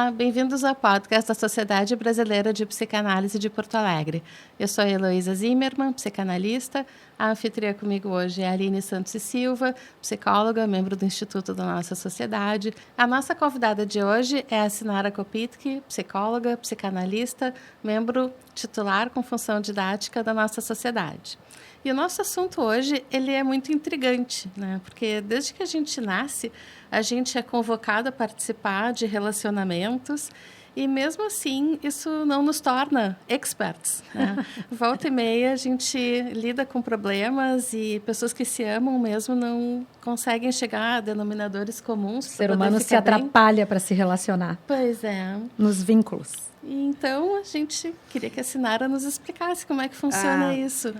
Olá, bem-vindos ao podcast da Sociedade Brasileira de Psicanálise de Porto Alegre. Eu sou a Heloísa Zimmermann, psicanalista. A anfitriã comigo hoje é a Aline Santos e Silva, psicóloga, membro do Instituto da nossa sociedade. A nossa convidada de hoje é a Sinara Kopitke, psicóloga, psicanalista, membro titular com função didática da nossa sociedade. E o nosso assunto hoje, ele é muito intrigante, né? Porque desde que a gente nasce, a gente é convocado a participar de relacionamentos e, mesmo assim, isso não nos torna experts, né? Volta e meia, a gente lida com problemas e pessoas que se amam mesmo não conseguem chegar a denominadores comuns. O ser humano se atrapalha para se relacionar. Pois é. Nos vínculos. Então, a gente queria que a Sinara nos explicasse como é que funciona isso.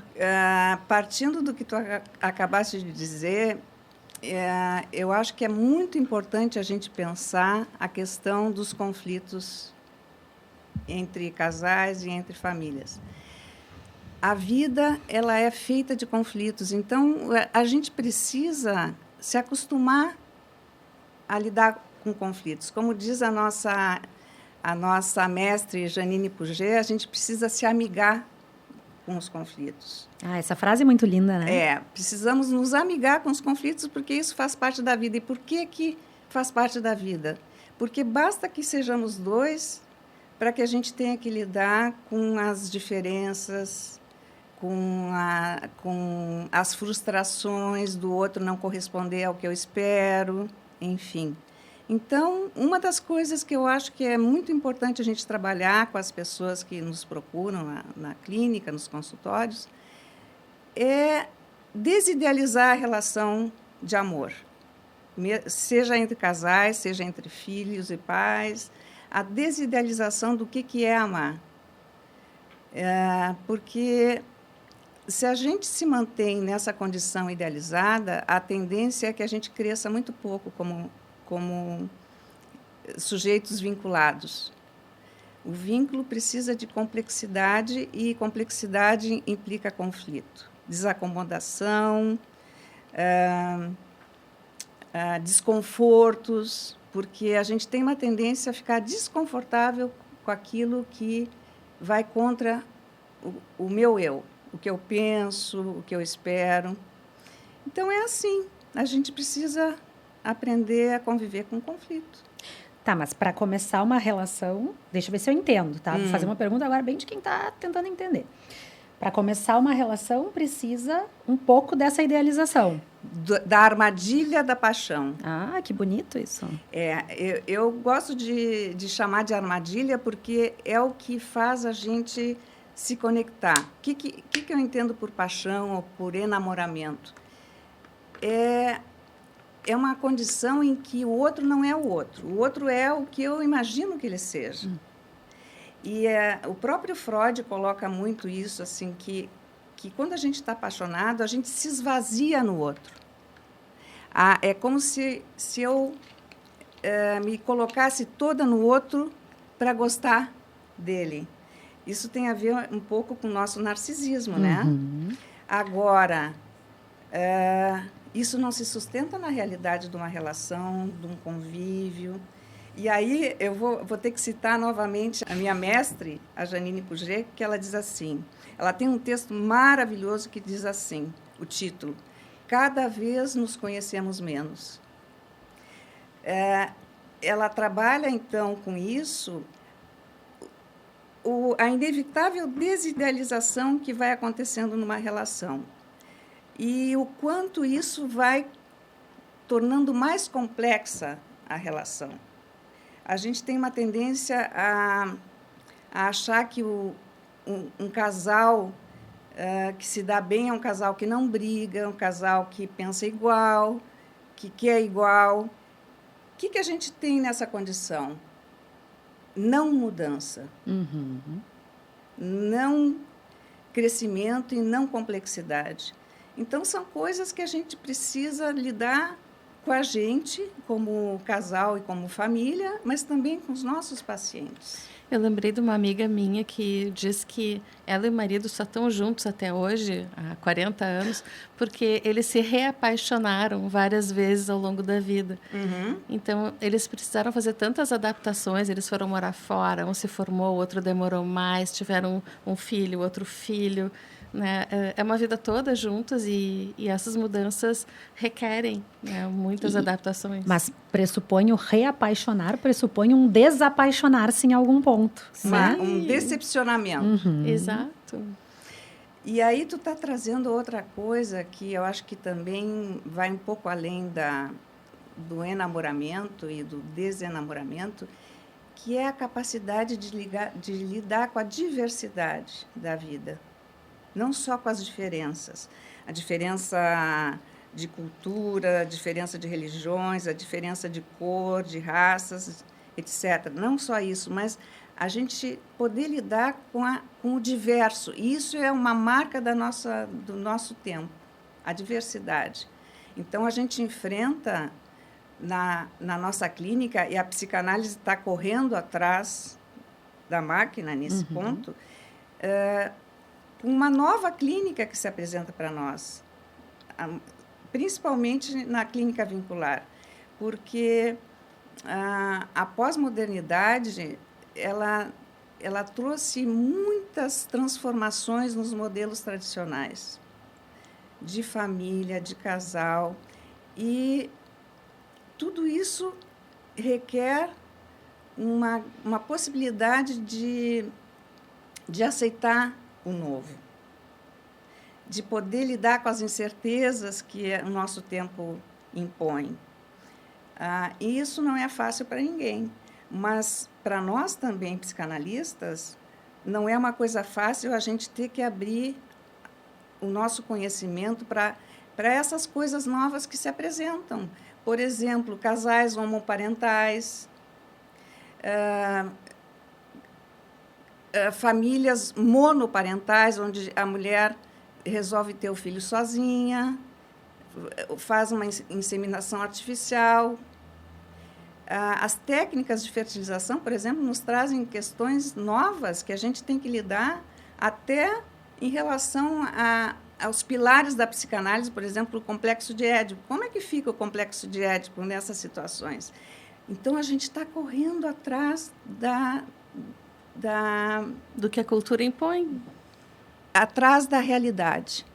Partindo do que tu acabaste de dizer, eu acho que é muito importante a gente pensar a questão dos conflitos entre casais e entre famílias. A vida, ela é feita de conflitos, então a gente precisa se acostumar a lidar com conflitos. Como diz a nossa mestre Janine Puget, a gente precisa se amigar com os conflitos. Essa frase é muito linda, né? Precisamos nos amigar com os conflitos, porque isso faz parte da vida. E por que faz parte da vida? Porque basta que sejamos dois para que a gente tenha que lidar com as diferenças, com as frustrações do outro não corresponder ao que eu espero, enfim. Então, uma das coisas que eu acho que é muito importante a gente trabalhar com as pessoas que nos procuram na clínica, nos consultórios, é desidealizar a relação de amor, seja entre casais, seja entre filhos e pais, a desidealização do que é amar. Porque se a gente se mantém nessa condição idealizada, a tendência é que a gente cresça muito pouco como sujeitos vinculados. O vínculo precisa de complexidade e complexidade implica conflito, desacomodação, desconfortos, porque a gente tem uma tendência a ficar desconfortável com aquilo que vai contra o meu eu, o que eu penso, o que eu espero. Então, é assim, a gente precisa aprender a conviver com o conflito. Tá, mas para começar uma relação, deixa eu ver se eu entendo, tá? Vou fazer uma pergunta agora bem de quem está tentando entender. Para começar uma relação, precisa um pouco dessa idealização. Da armadilha da paixão. Que bonito isso. Eu gosto de chamar de armadilha porque é o que faz a gente se conectar. O que eu entendo por paixão ou por enamoramento? É uma condição em que o outro não é o outro é o que eu imagino que ele seja. E o próprio Freud coloca muito isso, assim, que quando a gente está apaixonado, a gente se esvazia no outro. É como se eu me colocasse toda no outro para gostar dele. Isso tem a ver um pouco com o nosso narcisismo, né? Agora, isso não se sustenta na realidade de uma relação, de um convívio. E aí eu vou ter que citar novamente a minha mestre, a Janine Puget, que ela diz assim, ela tem um texto maravilhoso que diz assim, o título, Cada vez nos conhecemos menos. Ela trabalha, então, com isso, a inevitável desidealização que vai acontecendo numa relação. E o quanto isso vai tornando mais complexa a relação. A gente tem uma tendência a achar que um casal que se dá bem é um casal que não briga, é um casal que pensa igual, que quer igual. O que a gente tem nessa condição? Não mudança. Não crescimento e não complexidade. Então, são coisas que a gente precisa lidar com a gente, como casal e como família, mas também com os nossos pacientes. Eu lembrei de uma amiga minha que diz que ela e o marido só estão juntos até hoje, há 40 anos, porque eles se reapaixonaram várias vezes ao longo da vida. Então, eles precisaram fazer tantas adaptações, eles foram morar fora, um se formou, o outro demorou mais, tiveram um filho, outro filho, né? É uma vida toda juntos e essas mudanças requerem, né, muitas adaptações. Mas pressupõe o reapaixonar, pressupõe um desapaixonar-se em algum ponto. Né? Um decepcionamento. Exato. E aí tu está trazendo outra coisa que eu acho que também vai um pouco além do enamoramento e do desenamoramento, que é a capacidade de lidar com a diversidade da vida. Não só com as diferenças. A diferença de cultura, a diferença de religiões, a diferença de cor, de raças, etc. Não só isso, mas a gente poder lidar com o diverso. E isso é uma marca do nosso tempo, a diversidade. Então, a gente enfrenta na nossa clínica, e a psicanálise está correndo atrás da máquina nesse ponto, uma nova clínica que se apresenta para nós, principalmente na clínica vincular, porque a pós-modernidade ela trouxe muitas transformações nos modelos tradicionais de família, de casal, e tudo isso requer uma possibilidade de aceitar o novo, de poder lidar com as incertezas que o nosso tempo impõe. E isso não é fácil para ninguém, mas para nós também, psicanalistas, não é uma coisa fácil a gente ter que abrir o nosso conhecimento para essas coisas novas que se apresentam. Por exemplo, casais homoparentais, famílias monoparentais, onde a mulher resolve ter o filho sozinha, faz uma inseminação artificial. As técnicas de fertilização, por exemplo, nos trazem questões novas que a gente tem que lidar até em relação aos pilares da psicanálise, por exemplo, o complexo de Édipo. Como é que fica o complexo de Édipo nessas situações? Então, a gente está correndo atrás do que a cultura impõe. Atrás da realidade.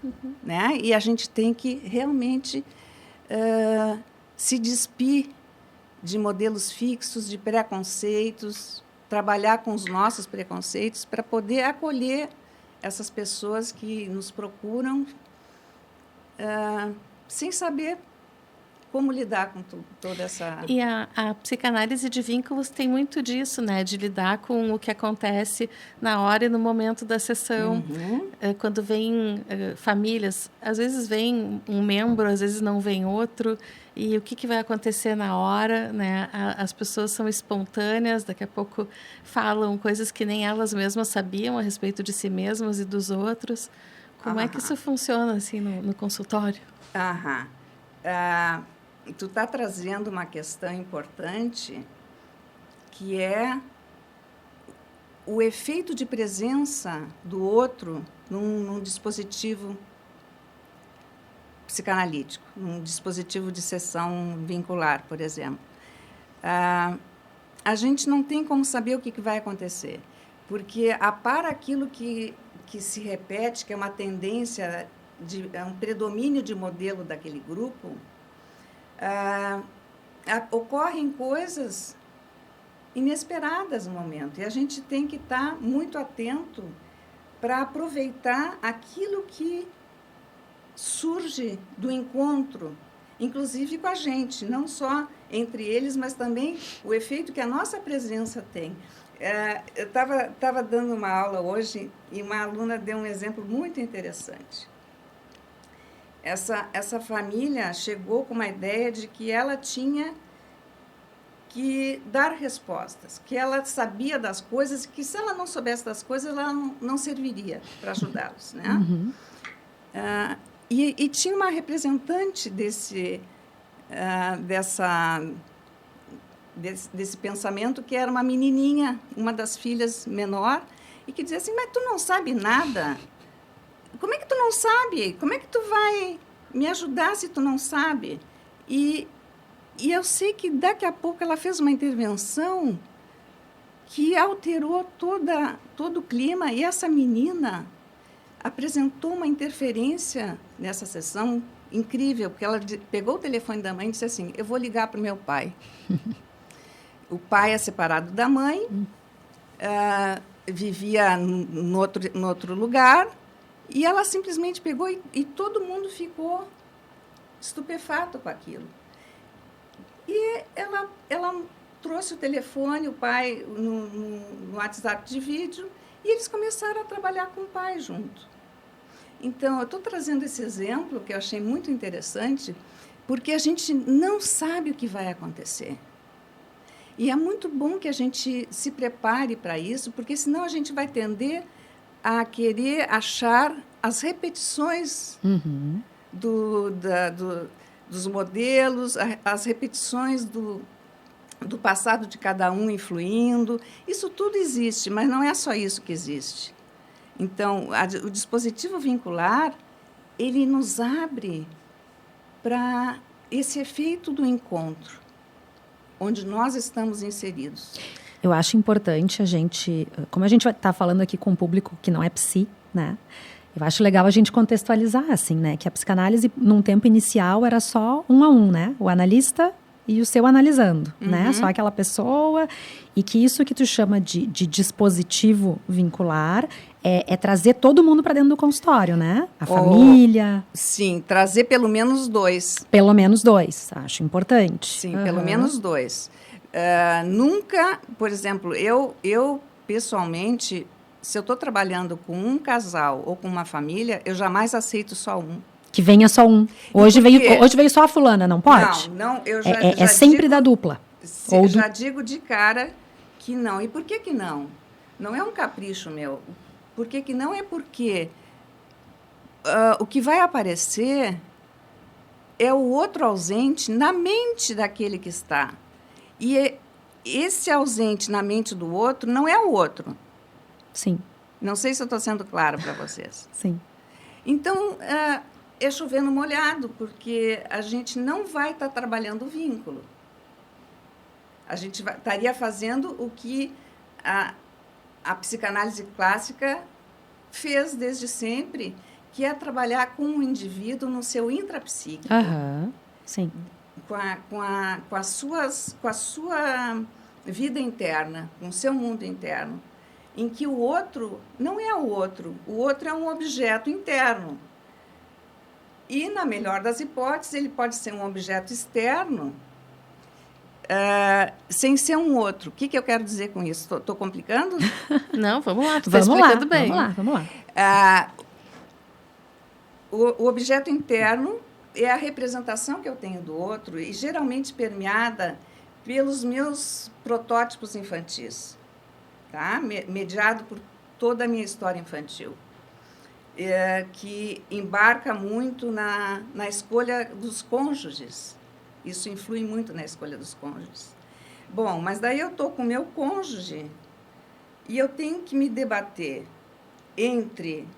Né? E a gente tem que realmente se despir de modelos fixos, de preconceitos, trabalhar com os nossos preconceitos para poder acolher essas pessoas que nos procuram sem saber como lidar com toda essa... E a psicanálise de vínculos tem muito disso, né? De lidar com o que acontece na hora e no momento da sessão. Quando vem famílias, às vezes vem um membro, às vezes não vem outro. E o que vai acontecer na hora, né? As pessoas são espontâneas, daqui a pouco falam coisas que nem elas mesmas sabiam a respeito de si mesmas e dos outros. Como é que isso funciona assim no consultório? Tu está trazendo uma questão importante, que é o efeito de presença do outro num dispositivo psicanalítico, num dispositivo de sessão vincular, por exemplo. A gente não tem como saber o que vai acontecer, porque para aquilo que se repete, que é uma tendência, um predomínio de modelo daquele grupo, ocorrem coisas inesperadas no momento. E a gente tem que estar muito atento para aproveitar aquilo que surge do encontro, inclusive com a gente, não só entre eles, mas também o efeito que a nossa presença tem. Eu estava dando uma aula hoje e uma aluna deu um exemplo muito interessante. Essa família chegou com uma ideia de que ela tinha que dar respostas, que ela sabia das coisas, que se ela não soubesse das coisas, ela não serviria para ajudá-los, né? E tinha desse pensamento, que era uma menininha, uma das filhas menor, e que dizia assim, mas tu não sabe nada? Como é que tu não sabe? Como é que tu vai me ajudar se tu não sabe? E eu sei que daqui a pouco ela fez uma intervenção que alterou todo o clima, e essa menina apresentou uma interferência nessa sessão incrível, porque ela pegou o telefone da mãe e disse assim, eu vou ligar para o meu pai. O pai é separado da mãe, vivia no outro lugar, e ela simplesmente pegou e todo mundo ficou estupefato com aquilo. E ela trouxe o telefone, o pai, no WhatsApp de vídeo, e eles começaram a trabalhar com o pai junto. Então, eu estou trazendo esse exemplo, que eu achei muito interessante, porque a gente não sabe o que vai acontecer. E é muito bom que a gente se prepare para isso, porque senão a gente vai tender a querer achar as repetições dos modelos, as repetições do passado de cada um influindo. Isso tudo existe, mas não é só isso que existe. Então, o dispositivo vincular, ele nos abre para esse efeito do encontro, onde nós estamos inseridos. Eu acho importante a gente, como a gente está falando aqui com um público que não é psi, né? Eu acho legal a gente contextualizar, assim, né? Que a psicanálise, num tempo inicial, era só 1 a 1, né? O analista e o seu analisando, né? Só aquela pessoa. E que isso que tu chama de dispositivo vincular é trazer todo mundo para dentro do consultório, né? A família. Sim, trazer pelo menos 2. Pelo menos 2, acho importante. Sim, pelo menos 2. Nunca, por exemplo, eu pessoalmente, se eu estou trabalhando com um casal ou com uma família, eu jamais aceito só um. Que venha só um. Hoje veio só a fulana, não pode? Não, eu já sempre da dupla. Já digo de cara que não. E por que não? Não é um capricho meu. Por que não? É porque o que vai aparecer é o outro ausente na mente daquele que está. E esse ausente na mente do outro não é o outro. Sim. Não sei se eu estou sendo clara para vocês. Sim. Então, é chover no molhado, porque a gente não vai estar trabalhando o vínculo. A gente estaria fazendo o que a psicanálise clássica fez desde sempre, que é trabalhar com o indivíduo no seu intrapsíquico. Sim. Com a sua vida interna, com o seu mundo interno, em que o outro não é o outro é um objeto interno. E, na melhor das hipóteses, ele pode ser um objeto externo, sem ser um outro. O que eu quero dizer com isso? Estou complicando? Não, vamos lá, tu está explicando bem. Vamos lá. O objeto interno é a representação que eu tenho do outro e geralmente permeada pelos meus protótipos infantis, tá? Mediado por toda a minha história infantil, que embarca muito na escolha dos cônjuges. Isso influi muito na escolha dos cônjuges. Bom, mas daí eu estou com o meu cônjuge e eu tenho que me debater entre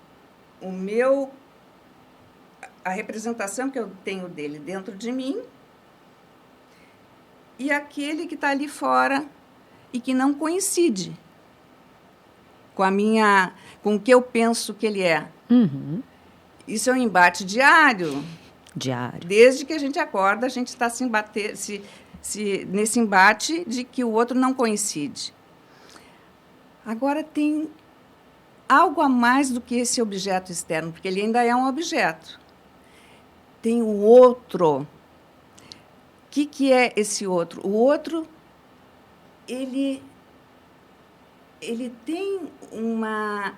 a representação que eu tenho dele dentro de mim e aquele que está ali fora e que não coincide com o que eu penso que ele é. Isso é um embate diário. Desde que a gente acorda, a gente está nesse embate de que o outro não coincide. Agora, tem algo a mais do que esse objeto externo, porque ele ainda é um objeto. Tem o outro. O que é esse outro? O outro, ele tem uma...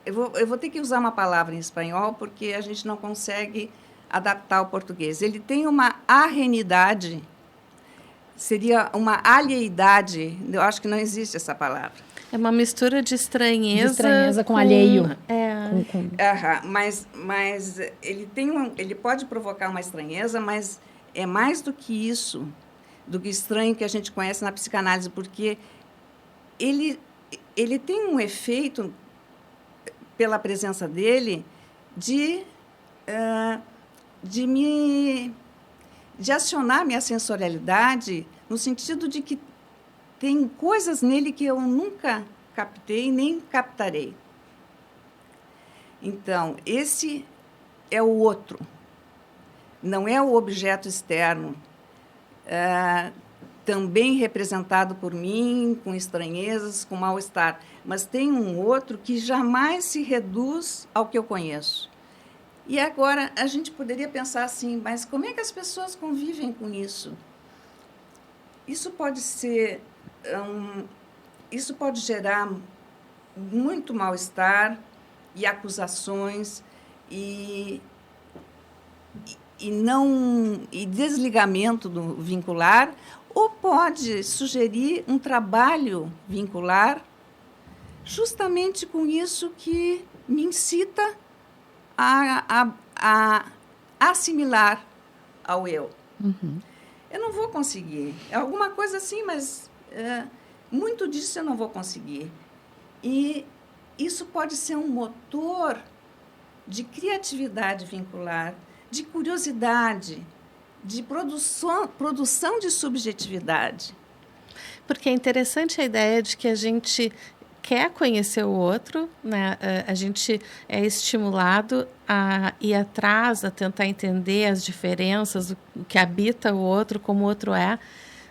Eu vou ter que usar uma palavra em espanhol, porque a gente não consegue adaptar ao português. Ele tem uma arrenidade, seria uma alheidade. Eu acho que não existe essa palavra. É uma mistura de estranheza com alheio. Mas ele pode provocar uma estranheza, mas é mais do que isso. do estranho que a gente conhece na psicanálise, porque ele tem um efeito, pela presença dele, de acionar minha sensorialidade, no sentido de que tem coisas nele que eu nunca captei nem captarei. Então, esse é o outro, não é o objeto externo, também representado por mim, com estranhezas, com mal-estar, mas tem um outro que jamais se reduz ao que eu conheço. E agora, a gente poderia pensar assim, mas como é que as pessoas convivem com isso? Isso pode ser... isso pode gerar muito mal-estar e acusações e desligamento do vincular, ou pode sugerir um trabalho vincular justamente com isso que me incita a assimilar ao eu. Uhum. Eu não vou conseguir. É alguma coisa assim, mas muito disso eu não vou conseguir. E isso pode ser um motor de criatividade vincular, de curiosidade, de produção de subjetividade. Porque é interessante a ideia de que a gente quer conhecer o outro, né? A gente é estimulado a ir atrás, a tentar entender as diferenças, o que habita o outro, como o outro é,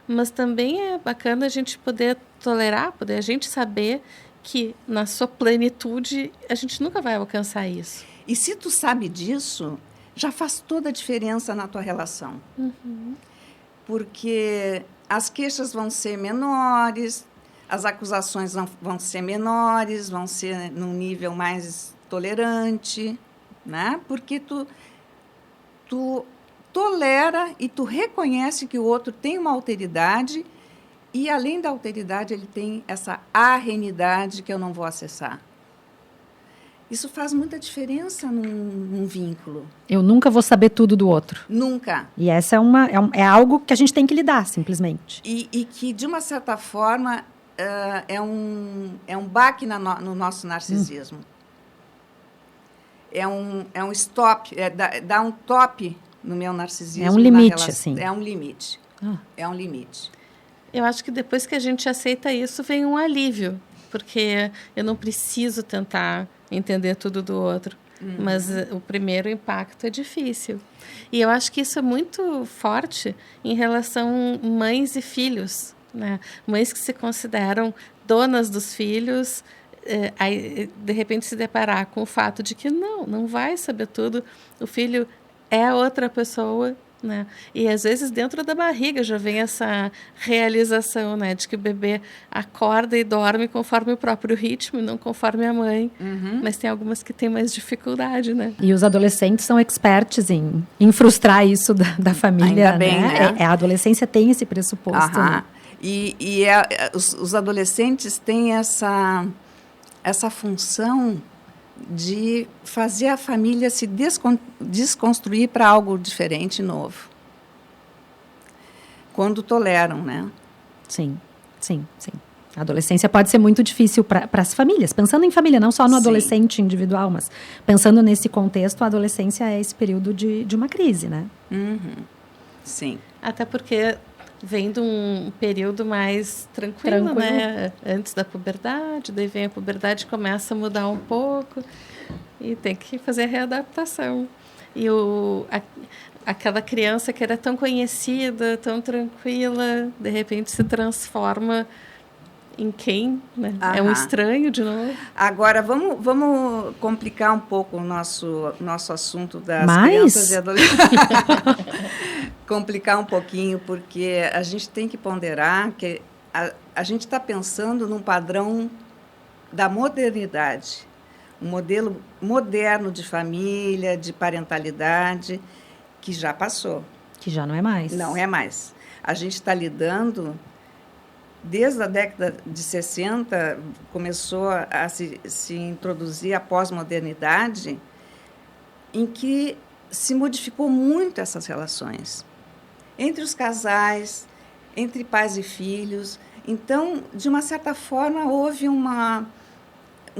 mas também é bacana a gente poder tolerar, poder a gente saber que na sua plenitude a gente nunca vai alcançar isso. E se tu sabe disso, já faz toda a diferença na tua relação. Uhum. Porque as queixas vão ser menores, as acusações vão ser menores, vão ser num nível mais tolerante, né? Porque tu tolera e tu reconhece que o outro tem uma alteridade e, além da alteridade, ele tem essa arrenidade que eu não vou acessar. Isso faz muita diferença num vínculo. Eu nunca vou saber tudo do outro. Nunca. E essa é algo que a gente tem que lidar, simplesmente. E que, de uma certa forma, é um baque no nosso narcisismo. É um stop, dá um top no meu narcisismo. É um limite, assim. É um limite. É um limite. Eu acho que depois que a gente aceita isso, vem um alívio, porque eu não preciso tentar entender tudo do outro. Uhum. Mas o primeiro impacto é difícil. E eu acho que isso é muito forte em relação mães e filhos, né? Mães que se consideram donas dos filhos, aí de repente se deparar com o fato de que não vai saber tudo, o filho é outra pessoa, né? E às vezes dentro da barriga já vem essa realização, né, de que o bebê acorda e dorme conforme o próprio ritmo, não conforme a mãe. Uhum. Mas tem algumas que têm mais dificuldade, né? E os adolescentes são experts em frustrar isso da família. Ainda bem, né? né? A adolescência tem esse pressuposto. Né? E os adolescentes têm essa função de fazer a família se desconstruir para algo diferente e novo. Quando toleram, né? Sim. A adolescência pode ser muito difícil para as famílias. Pensando em família, não só no adolescente individual, mas pensando nesse contexto, a adolescência é esse período de uma crise, né? Uhum. Sim. Até porque vem de um período mais tranquilo, né? Antes da puberdade, daí vem a puberdade, começa a mudar um pouco e tem que fazer a readaptação. E aquela criança que era tão conhecida, tão tranquila, de repente se transforma em quem? Né? É um estranho de novo. Agora, vamos complicar um pouco o nosso assunto das crianças e adolescentes. Complicar um pouquinho, porque a gente tem que ponderar que a gente está pensando num padrão da modernidade, um modelo moderno de família, de parentalidade, que já passou. Que já não é mais. Não é mais. A gente está lidando, desde a década de 60, começou a se introduzir a pós-modernidade, em que se modificou muito essas relações. Entre os casais, entre pais e filhos. Então, de uma certa forma, houve um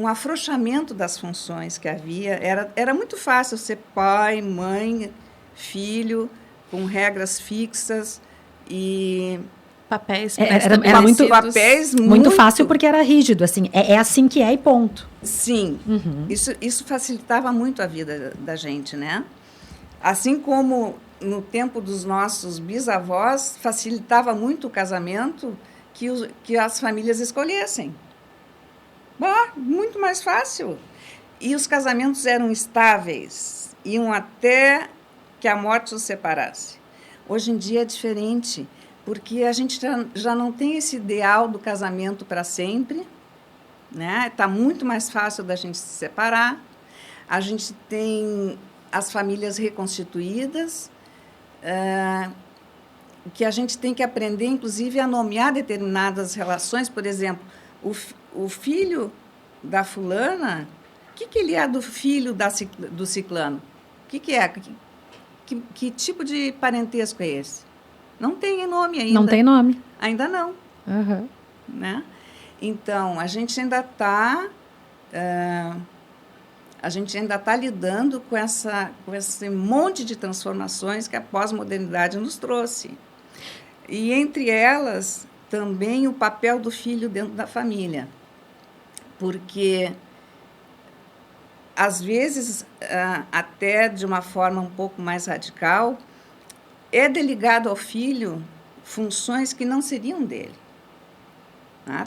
afrouxamento das funções que havia. Era muito fácil ser pai, mãe, filho, com regras fixas e Papéis era muito fácil porque era rígido, assim, é assim que é e ponto. Sim, isso facilitava muito a vida da gente, né? Assim como no tempo dos nossos bisavós, facilitava muito o casamento que as famílias escolhessem. Muito mais fácil. E os casamentos eram estáveis, iam até que a morte os separasse. Hoje em dia é diferente, porque a gente já não tem esse ideal do casamento para sempre, né? Está muito mais fácil da gente se separar. A gente tem as famílias reconstituídas, que a gente tem que aprender, inclusive, a nomear determinadas relações. Por exemplo, o filho da fulana, o que ele é do filho do ciclano? O que é? Que tipo de parentesco é esse? Não tem nome ainda. Não tem nome. Ainda não. Uhum. Né? Então, a gente ainda está lidando com esse monte de transformações que a pós-modernidade nos trouxe. E, entre elas, também o papel do filho dentro da família. Porque, às vezes, até de uma forma um pouco mais radical, é delegado ao filho funções que não seriam dele.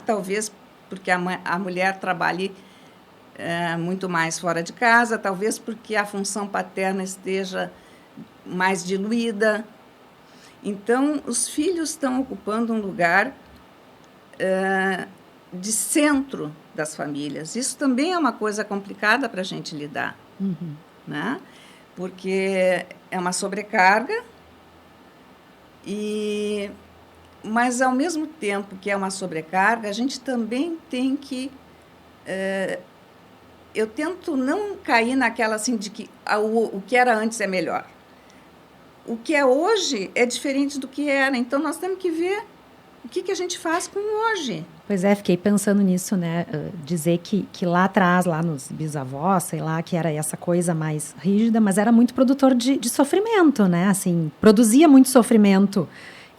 Talvez porque a mulher trabalhe muito mais fora de casa, talvez porque a função paterna esteja mais diluída. Então, os filhos estão ocupando um lugar de centro das famílias. Isso também é uma coisa complicada para a gente lidar, né? Porque é uma sobrecarga, mas, ao mesmo tempo que é uma sobrecarga, a gente também tem que... eu tento não cair naquela assim de que o que era antes é melhor. O que é hoje é diferente do que era. Então, nós temos que ver o que a gente faz com hoje. Pois é, fiquei pensando nisso, né? Dizer que lá atrás, lá nos bisavós, sei lá, que era essa coisa mais rígida, mas era muito produtor de sofrimento, né? Assim, produzia muito sofrimento.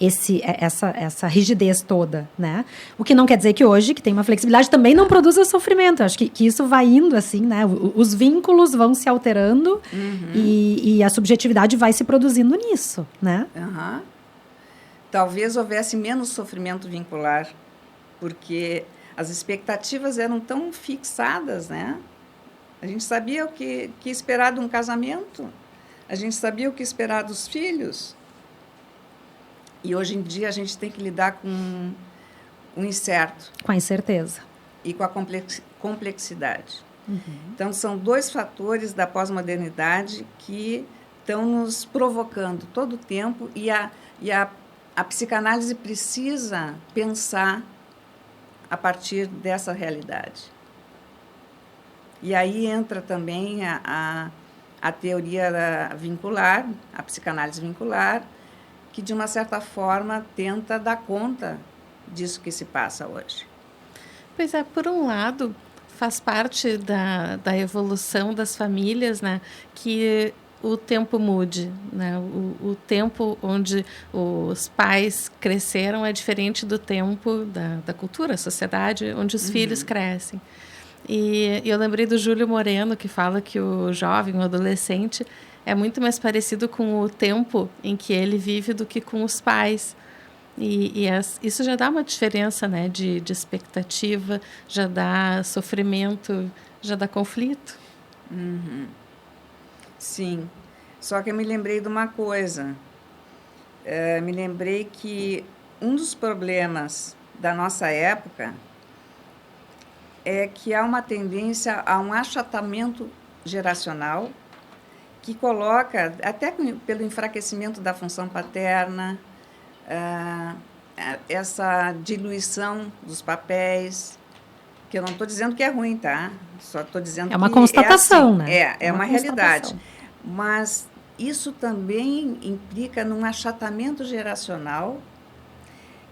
Essa rigidez toda, né? O que não quer dizer que hoje, que tem uma flexibilidade, também não produza sofrimento. Eu acho que isso vai indo assim, né? Os vínculos vão se alterando e a subjetividade vai se produzindo nisso, né? Talvez houvesse menos sofrimento vincular, porque as expectativas eram tão fixadas, né? A gente sabia o que esperar de um casamento, a gente sabia o que esperar dos filhos. E hoje em dia a gente tem que lidar com o incerto. Com a incerteza. E com a complexidade. Então, são dois fatores da pós-modernidade que estão nos provocando todo o tempo e a psicanálise precisa pensar a partir dessa realidade. E aí entra também a teoria vincular, a psicanálise vincular, que, de uma certa forma, tenta dar conta disso que se passa hoje. Pois é, por um lado, faz parte da evolução das famílias, né, que o tempo mude, né? O tempo onde os pais cresceram é diferente do tempo da cultura, sociedade, onde os filhos crescem. E eu lembrei do Júlio Moreno, que fala que o jovem, o adolescente, é muito mais parecido com o tempo em que ele vive do que com os pais. Isso já dá uma diferença, né, de expectativa, já dá sofrimento, já dá conflito. Sim. Só que eu me lembrei de uma coisa. Me lembrei que um dos problemas da nossa época é que há uma tendência a um achatamento geracional que coloca, até pelo enfraquecimento da função paterna, essa diluição dos papéis, que eu não estou dizendo que é ruim, tá? Só estou dizendo que é uma constatação, assim, né? É uma realidade. Mas isso também implica num achatamento geracional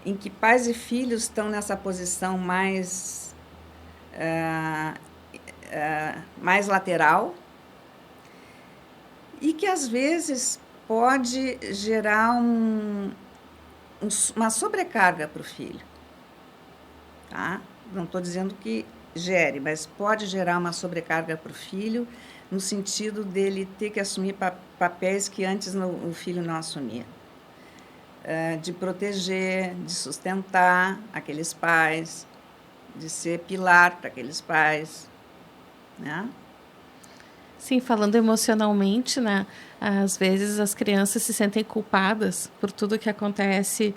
em que pais e filhos estão nessa posição mais lateral e que, às vezes, pode gerar uma sobrecarga para o filho. Tá? Não estou dizendo que gere, mas pode gerar uma sobrecarga para o filho, no sentido dele ter que assumir papéis que antes o filho não assumia. De proteger, de sustentar aqueles pais, de ser pilar para aqueles pais, né? Sim, falando emocionalmente, né? Às vezes as crianças se sentem culpadas por tudo que acontece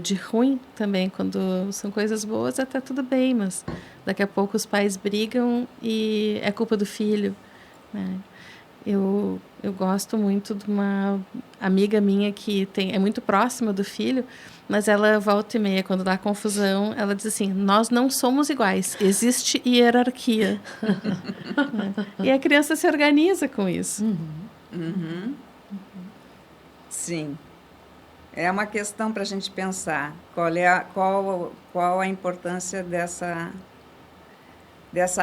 de ruim também. Quando são coisas boas, até tudo bem, mas daqui a pouco os pais brigam e é culpa do filho, né? Eu gosto muito de uma amiga minha que é muito próxima do filho, mas ela volta e meia, quando dá confusão, ela diz assim: nós não somos iguais, existe hierarquia. E a criança se organiza com isso. Sim. É uma questão para a gente pensar qual a importância dessa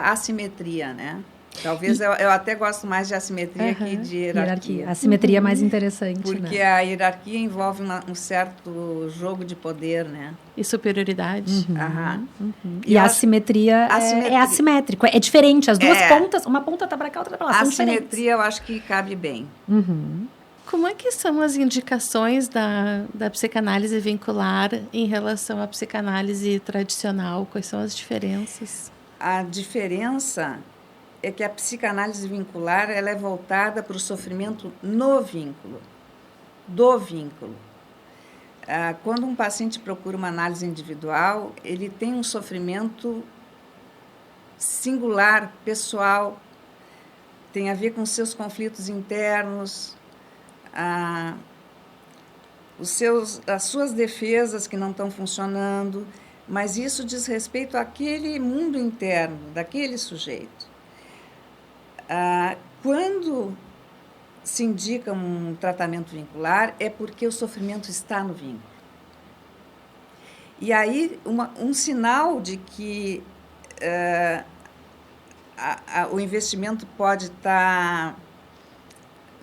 assimetria, né? Talvez eu até gosto mais de assimetria que de hierarquia. A assimetria é mais interessante, porque né? a hierarquia envolve um certo jogo de poder, né? E superioridade. E a assimetria é assimétrico, é diferente. As duas pontas, uma ponta está para cá, outra para lá, são diferentes. A assimetria eu acho que cabe bem. Como é que são as indicações da psicanálise vincular em relação à psicanálise tradicional? Quais são as diferenças? A diferença é que a psicanálise vincular ela é voltada para o sofrimento no vínculo, do vínculo. Quando um paciente procura uma análise individual, ele tem um sofrimento singular, pessoal, tem a ver com seus conflitos internos, as suas defesas que não estão funcionando, mas isso diz respeito àquele mundo interno, daquele sujeito. Quando se indica um tratamento vincular, é porque o sofrimento está no vínculo. E aí, um sinal de que o investimento pode estar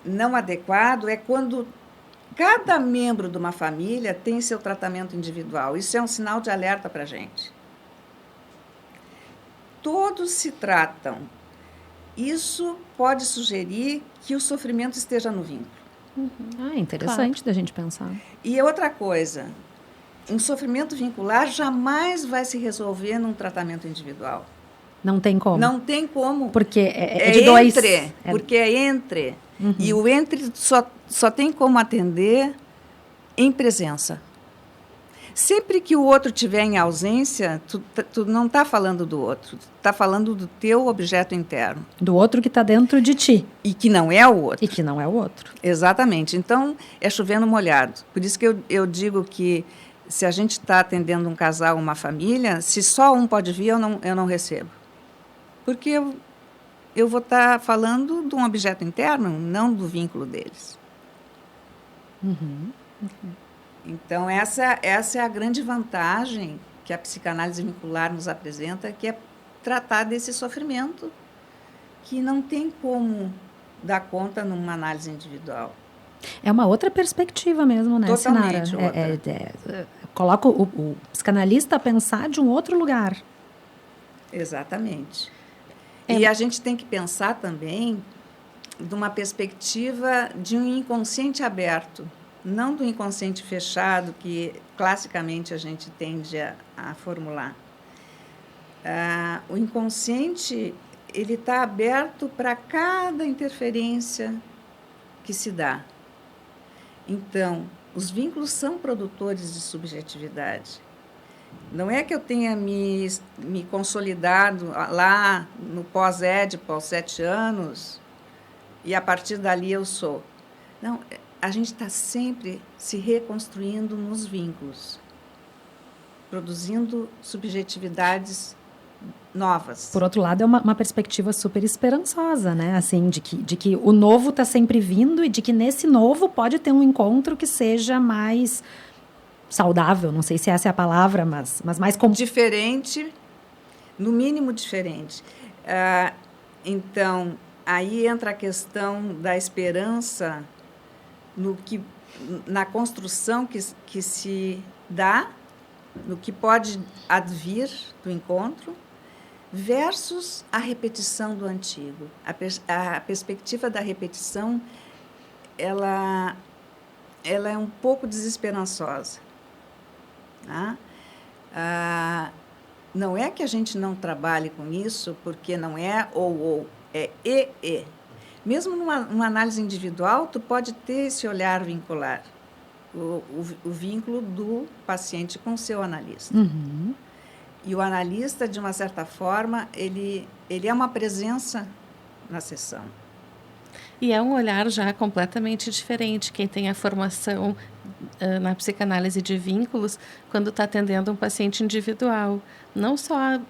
não adequado é quando cada membro de uma família tem seu tratamento individual. Isso é um sinal de alerta para a gente. Todos se tratam. Isso pode sugerir que o sofrimento esteja no vínculo. Interessante da gente pensar. E outra coisa, um sofrimento vincular jamais vai se resolver num tratamento individual. Não tem como. Não tem como. Porque é de dois. Porque é entre. E o entre só tem como atender em presença. Sempre que o outro estiver em ausência, tu não está falando do outro, tu está falando do teu objeto interno. Do outro que está dentro de ti. E que não é o outro. E que não é o outro. Exatamente. Então, é chover no molhado. Por isso que eu digo que se a gente está atendendo um casal, uma família, se só um pode vir, eu não recebo. Porque eu vou estar falando de um objeto interno, não do vínculo deles. Então, essa é a grande vantagem que a psicanálise vincular nos apresenta, que é tratar desse sofrimento que não tem como dar conta numa análise individual. É uma outra perspectiva mesmo, né, Totalmente Sinara? Coloca o psicanalista a pensar de um outro lugar. Exatamente. E a gente tem que pensar também de uma perspectiva de um inconsciente aberto, não do inconsciente fechado, que classicamente a gente tende a formular. O inconsciente ele está aberto para cada interferência que se dá. Então, os vínculos são produtores de subjetividade. Não é que eu tenha me consolidado lá no pós-Édipo, aos 7 anos, e a partir dali eu sou. Não, a gente está sempre se reconstruindo nos vínculos, produzindo subjetividades novas. Por outro lado, é uma perspectiva super esperançosa, né? Assim, de que o novo está sempre vindo e de que nesse novo pode ter um encontro que seja mais saudável, não sei se essa é a palavra, mas mais... Diferente, no mínimo diferente. Então, aí entra a questão da esperança na construção que se dá, no que pode advir do encontro, versus a repetição do antigo. A perspectiva da repetição, ela é um pouco desesperançosa. Tá? Não é que a gente não trabalhe com isso, porque não é ou, é e. Mesmo numa análise individual, tu pode ter esse olhar vincular, o vínculo do paciente com o seu analista. Uhum. E o analista, de uma certa forma, ele é uma presença na sessão. E é um olhar já completamente diferente. Quem tem a formação na psicanálise de vínculos, quando está atendendo um paciente individual. Não só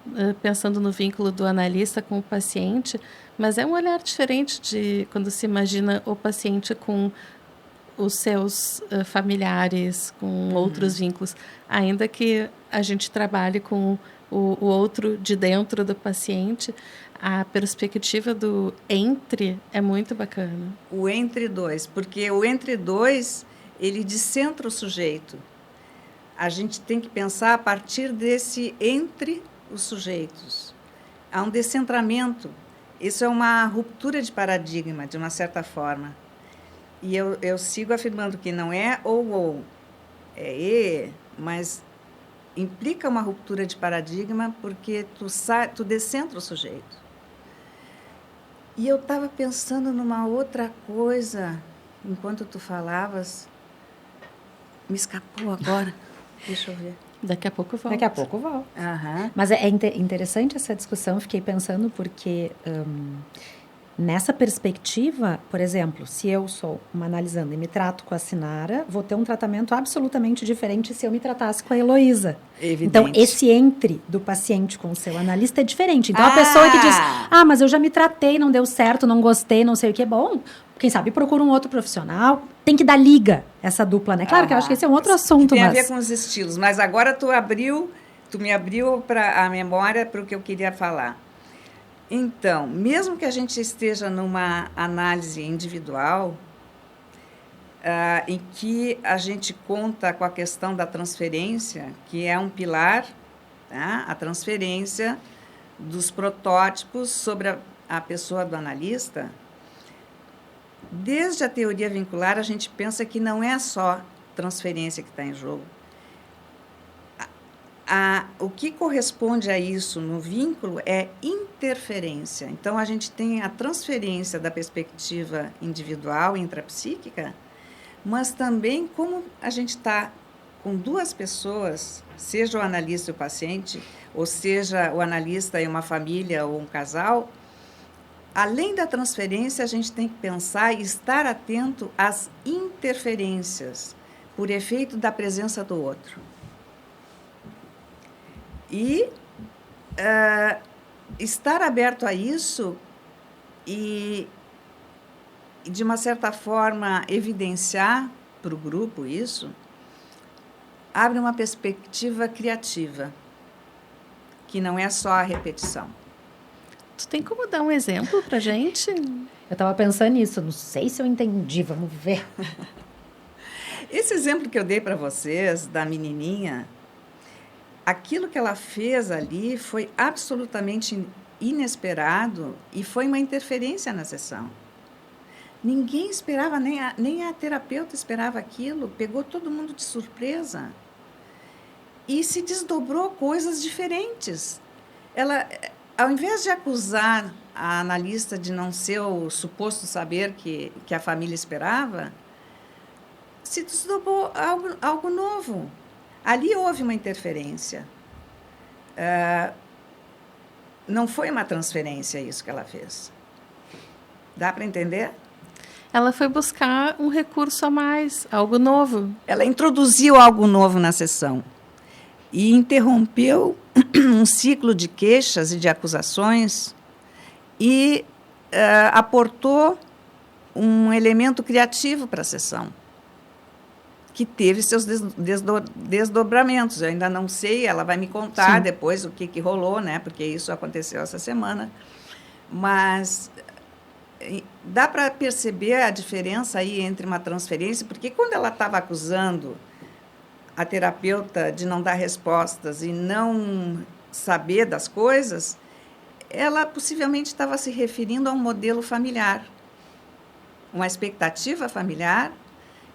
pensando no vínculo do analista com o paciente, mas é um olhar diferente de quando se imagina o paciente com os seus familiares, com outros vínculos. Ainda que a gente trabalhe com o outro de dentro do paciente, a perspectiva do entre é muito bacana. O entre dois, porque o entre dois, ele descentra o sujeito. A gente tem que pensar a partir desse entre os sujeitos. Há um descentramento. Isso é uma ruptura de paradigma, de uma certa forma. E eu sigo afirmando que não é ou, é e, mas implica uma ruptura de paradigma porque tu descentra o sujeito. E eu estava pensando numa outra coisa, enquanto tu falavas, me escapou agora. Deixa eu ver. Daqui a pouco volta. Daqui a pouco volta. Uhum. Mas é interessante essa discussão, fiquei pensando, porque nessa perspectiva, por exemplo, se eu sou uma analisando e me trato com a Sinara, vou ter um tratamento absolutamente diferente se eu me tratasse com a Heloísa. Evidente. Então, esse entre do paciente com o seu analista é diferente. Então, a pessoa que diz, mas eu já me tratei, não deu certo, não gostei, não sei o que, é bom, quem sabe procura um outro profissional. Tem que dar liga, essa dupla, né? Claro que eu acho que esse é um outro assunto. Tem a ver com os estilos, mas agora tu me abriu para a memória para o que eu queria falar. Então, mesmo que a gente esteja numa análise individual, em que a gente conta com a questão da transferência, que é um pilar, tá? A transferência dos protótipos sobre a pessoa do analista. Desde a teoria vincular, a gente pensa que não é só transferência que está em jogo. O que corresponde a isso no vínculo é interferência. Então, a gente tem a transferência da perspectiva individual, intrapsíquica, mas também como a gente está com duas pessoas, seja o analista e o paciente, ou seja o analista e uma família ou um casal, além da transferência, a gente tem que pensar e estar atento às interferências, por efeito da presença do outro. E estar aberto a isso e, de uma certa forma, evidenciar para o grupo isso, abre uma perspectiva criativa, que não é só a repetição. Tu tem como dar um exemplo para a gente? Eu estava pensando nisso, não sei se eu entendi, vamos ver. Esse exemplo que eu dei para vocês, da menininha, aquilo que ela fez ali foi absolutamente inesperado e foi uma interferência na sessão. Ninguém esperava, nem a terapeuta esperava aquilo, pegou todo mundo de surpresa e se desdobrou coisas diferentes. Ela, ao invés de acusar a analista de não ser o suposto saber que a família esperava, se desdobrou algo novo. Ali houve uma interferência. Não foi uma transferência isso que ela fez. Dá para entender? Ela foi buscar um recurso a mais, algo novo. Ela introduziu algo novo na sessão e interrompeu um ciclo de queixas e de acusações e aportou um elemento criativo para a sessão. que teve seus desdobramentos. Eu ainda não sei, ela vai me contar depois o que rolou, né? Porque isso aconteceu essa semana. Mas dá para perceber a diferença aí entre uma transferência, porque quando ela estava acusando a terapeuta de não dar respostas e não saber das coisas, ela possivelmente estava se referindo a um modelo familiar, uma expectativa familiar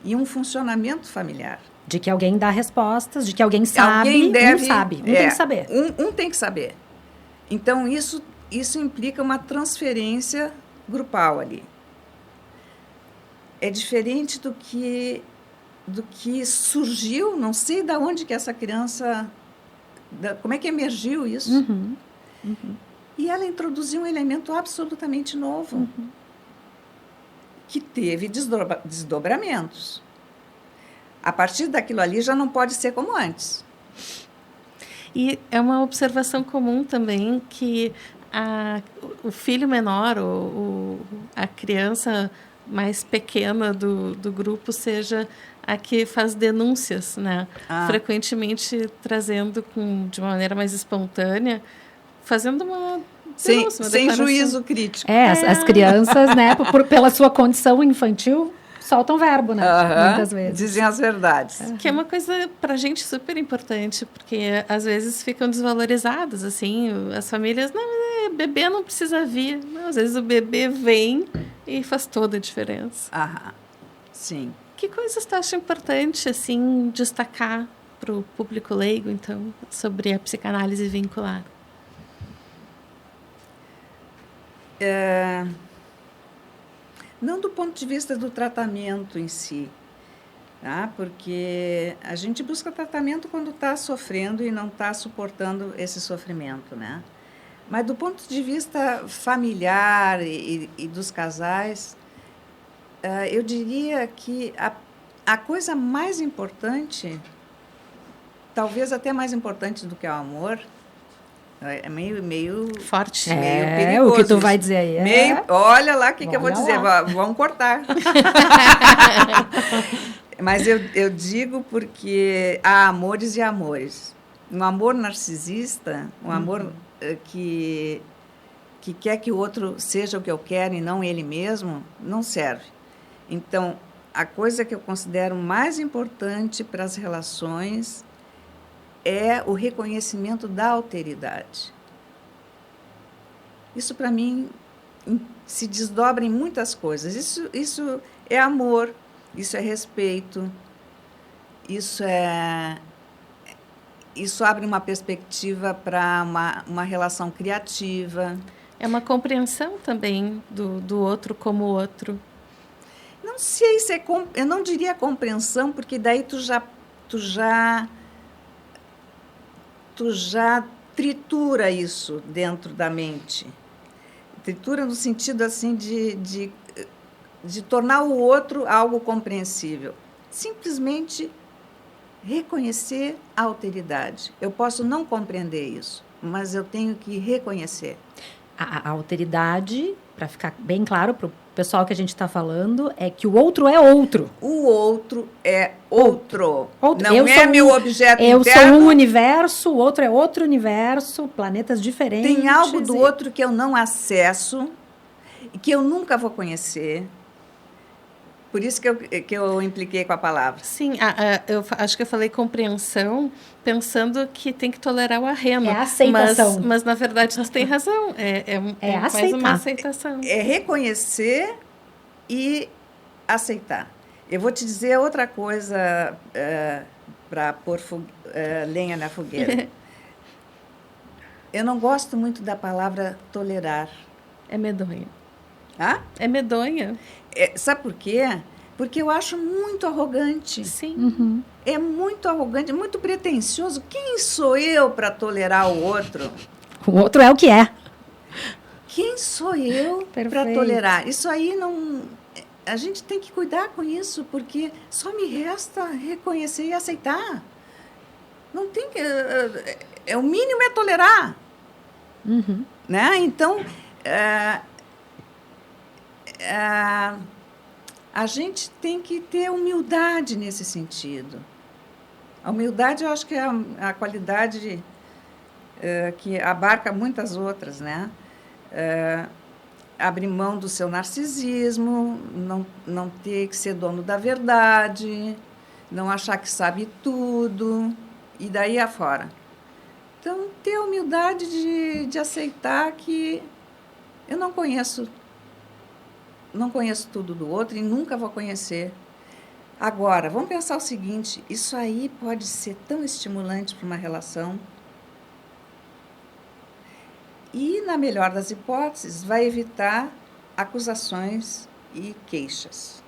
e um funcionamento familiar. De que alguém dá respostas, de que alguém sabe, alguém deve, um sabe, um tem que saber. Um tem que saber. Então, isso implica uma transferência grupal ali. É diferente do que surgiu, não sei de onde que essa criança... Como é que emergiu isso? E ela introduziu um elemento absolutamente novo, que teve desdobramentos. A partir daquilo ali já não pode ser como antes. E é uma observação comum também que o filho menor, a criança mais pequena do grupo, seja a que faz denúncias, né? Frequentemente trazendo de uma maneira mais espontânea, fazendo uma denúncia, sem juízo crítico. As crianças, né, pela sua condição infantil, soltam verbo, né? Muitas vezes. Dizem as verdades. Que é uma coisa para a gente super importante, porque às vezes ficam desvalorizadas, assim, as famílias, não, bebê não precisa vir. Não, às vezes o bebê vem e faz toda a diferença. Sim. Que coisas tu acha importante, assim, destacar para o público leigo, então, sobre a psicanálise vincular? Não do ponto de vista do tratamento em si, tá? Porque a gente busca tratamento quando está sofrendo e não está suportando esse sofrimento, né? Mas do ponto de vista familiar e dos casais, eu diria que a coisa mais importante, talvez até mais importante do que o amor, é meio forte. Meio perigoso. O que tu vai dizer aí. Olha lá o que eu vou dizer. Vamos cortar. Mas eu digo porque há amores e amores. Um amor narcisista, um amor que quer que o outro seja o que eu quero e não ele mesmo, não serve. Então, a coisa que eu considero mais importante para as relações é o reconhecimento da alteridade. Isso, para mim, se desdobra em muitas coisas. Isso é amor, isso é respeito, isso abre uma perspectiva para uma relação criativa. É uma compreensão também do outro como outro. Não sei se eu não diria compreensão, porque daí tu já tritura isso dentro da mente. Tritura no sentido assim de tornar o outro algo compreensível. Simplesmente reconhecer a alteridade. Eu posso não compreender isso, mas eu tenho que reconhecer. A alteridade, para ficar bem claro para o pessoal que a gente está falando, é que o outro é outro. O outro é outro. Não eu é meu objeto eu interno. Eu sou um universo, o outro é outro universo, planetas diferentes. Tem algo do outro que eu não acesso e que eu nunca vou conhecer. Por isso que eu impliquei com a palavra. Sim, eu acho que eu falei compreensão pensando que tem que tolerar o arreno. É a aceitação. Mas na verdade, você tem razão. É mais uma aceitação. É reconhecer e aceitar. Eu vou te dizer outra coisa para pôr lenha na fogueira. Eu não gosto muito da palavra tolerar. É medonha. É medonha. Sabe por quê? Porque eu acho muito arrogante. Sim. É muito arrogante, muito pretensioso. Quem sou eu para tolerar o outro? O outro é o que é. Quem sou eu para tolerar? Isso aí não... A gente tem que cuidar com isso, porque só me resta reconhecer e aceitar. Não tem que... o mínimo é tolerar. Né? Então... a gente tem que ter humildade nesse sentido. A humildade, eu acho que é a qualidade que abarca muitas outras, né? Abrir mão do seu narcisismo, não ter que ser dono da verdade, não achar que sabe tudo, e daí afora. Então, ter a humildade de aceitar que eu não conheço tudo do outro e nunca vou conhecer. Agora, vamos pensar o seguinte, isso aí pode ser tão estimulante para uma relação e, na melhor das hipóteses, vai evitar acusações e queixas.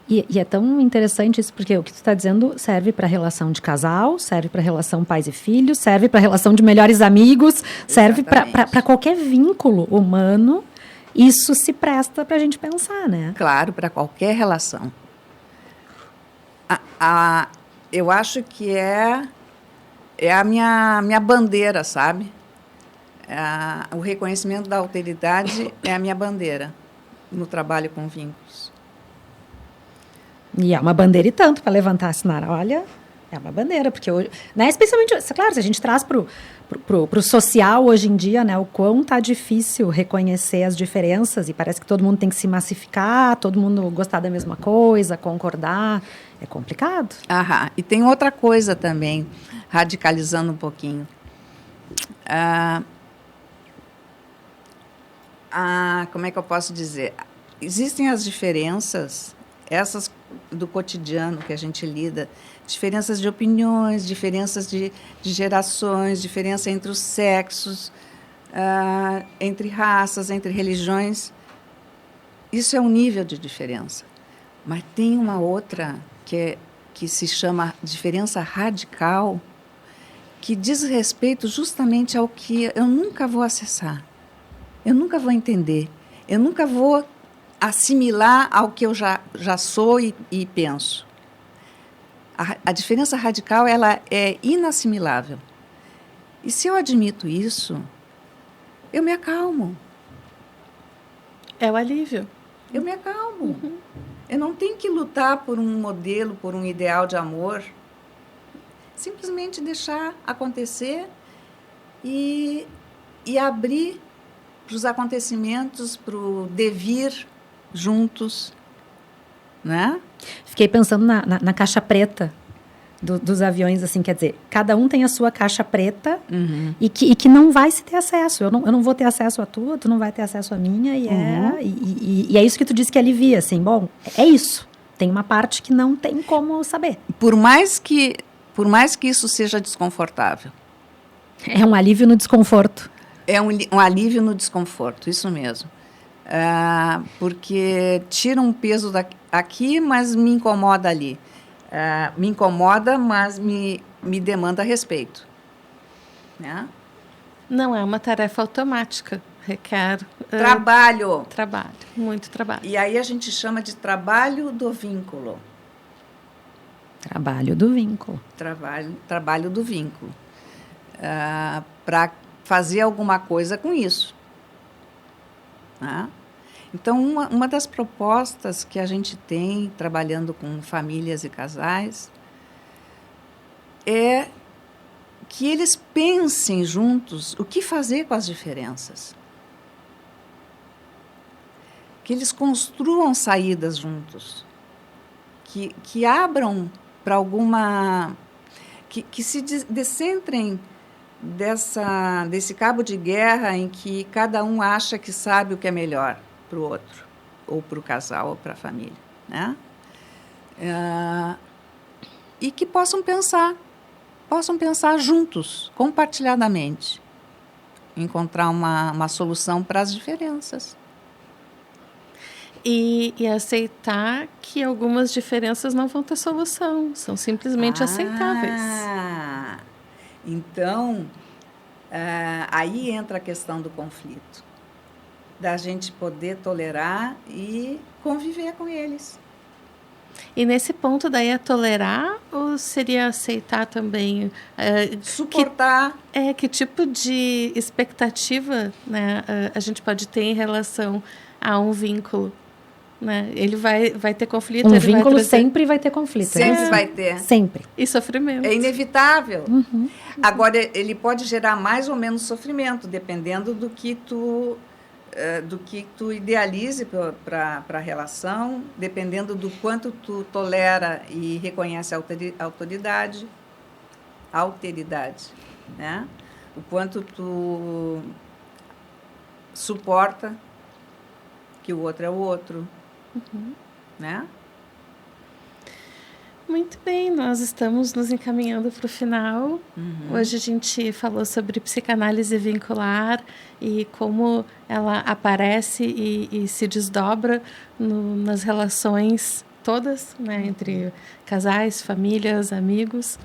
E é tão interessante isso, porque o que tu está dizendo serve para a relação de casal, serve para a relação pais e filhos, serve para a relação de melhores amigos, serve para qualquer vínculo humano. Isso se presta para a gente pensar, né? Claro, para qualquer relação. Eu acho que é a minha bandeira, sabe? O reconhecimento da alteridade é a minha bandeira no trabalho com vínculos. E é uma bandeira e tanto para levantar, assinar. Olha, é uma bandeira, porque hoje, né, especialmente, claro, se a gente traz pro social hoje em dia, né, o quão tá difícil reconhecer as diferenças e parece que todo mundo tem que se massificar, todo mundo gostar da mesma coisa, concordar, é complicado. E tem outra coisa também, radicalizando um pouquinho. Como é que eu posso dizer? Existem as diferenças, essas do cotidiano que a gente lida, diferenças de opiniões, diferenças de gerações, diferença entre os sexos, entre raças, entre religiões. Isso é um nível de diferença. Mas tem uma outra que se chama diferença radical, que diz respeito justamente ao que eu nunca vou acessar, eu nunca vou entender, eu nunca vou assimilar ao que eu já sou e penso. A diferença radical, ela é inassimilável. E se eu admito isso, eu me acalmo. É o alívio. Eu me acalmo. Eu não tenho que lutar por um modelo, por um ideal de amor. Simplesmente deixar acontecer e abrir para os acontecimentos, para o devir juntos, né? Fiquei pensando na caixa preta dos aviões, assim, quer dizer, cada um tem a sua caixa preta e que não vai se ter acesso. Eu não vou ter acesso a tua, tu não vai ter acesso a minha, e é isso que tu disse que alivia, assim, bom, é isso. Tem uma parte que não tem como saber. Por mais que isso seja desconfortável. É um alívio no desconforto. É um alívio no desconforto, isso mesmo. Porque tira um peso aqui, mas me incomoda ali. Me incomoda, mas me demanda respeito. Né? Não é uma tarefa automática, requer... Trabalho. Trabalho, muito trabalho. E aí a gente chama de trabalho do vínculo. Trabalho do vínculo. Trabalho do vínculo. Para fazer alguma coisa com isso. Né? Então, uma das propostas que a gente tem, trabalhando com famílias e casais, é que eles pensem juntos o que fazer com as diferenças. Que eles construam saídas juntos. Que abram para alguma... Que se descentrem desse cabo de guerra em que cada um acha que sabe o que é melhor para o outro, ou para o casal, ou para a família, né? E que possam pensar juntos, compartilhadamente, encontrar uma solução para as diferenças. E aceitar que algumas diferenças não vão ter solução, são simplesmente aceitáveis. Então, aí entra a questão do conflito, da gente poder tolerar e conviver com eles. E nesse ponto daí é tolerar ou seria aceitar também? Suportar. Que tipo de expectativa, né, a gente pode ter em relação a um vínculo? né? Ele vai ter conflito. Um ele vínculo vai trazer... sempre vai ter conflito. Sempre vai ter. Sempre. E sofrimento. É inevitável. Agora, ele pode gerar mais ou menos sofrimento, dependendo do que tu idealize para a relação, dependendo do quanto tu tolera e reconhece a alteridade, né? O quanto tu suporta que o outro é o outro, né? Muito bem, nós estamos nos encaminhando para o final. Hoje a gente falou sobre psicanálise vincular e como ela aparece e se desdobra nas relações todas, né, entre casais, famílias, amigos.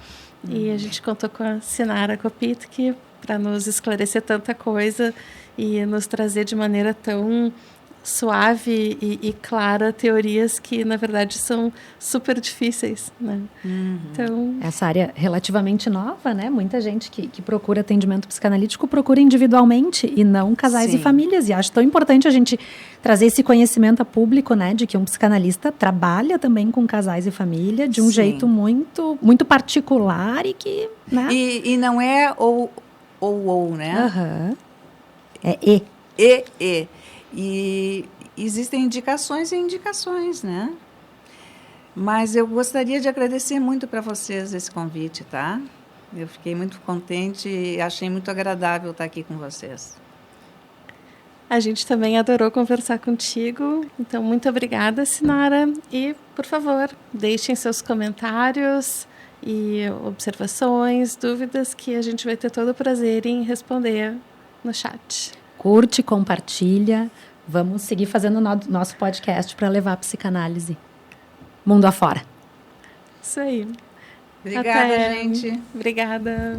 E a gente contou com a Sinara Kopitke para nos esclarecer tanta coisa e nos trazer de maneira tão suave e clara teorias que, na verdade, são super difíceis, né? Então, essa área relativamente nova, né? Muita gente que procura atendimento psicanalítico procura individualmente e não casais e famílias. E acho tão importante a gente trazer esse conhecimento a público, né? De que um psicanalista trabalha também com casais e família de um jeito muito, muito particular e que, né? E não é ou, né? É E. E existem indicações e indicações, né? Mas eu gostaria de agradecer muito para vocês esse convite, tá? Eu fiquei muito contente e achei muito agradável estar aqui com vocês. A gente também adorou conversar contigo. Então, muito obrigada, Sinara. E, por favor, deixem seus comentários e observações, dúvidas, que a gente vai ter todo o prazer em responder no chat. Curte, compartilha. Vamos seguir fazendo nosso podcast para levar a psicanálise mundo afora. Isso aí. Obrigada, gente. Obrigada.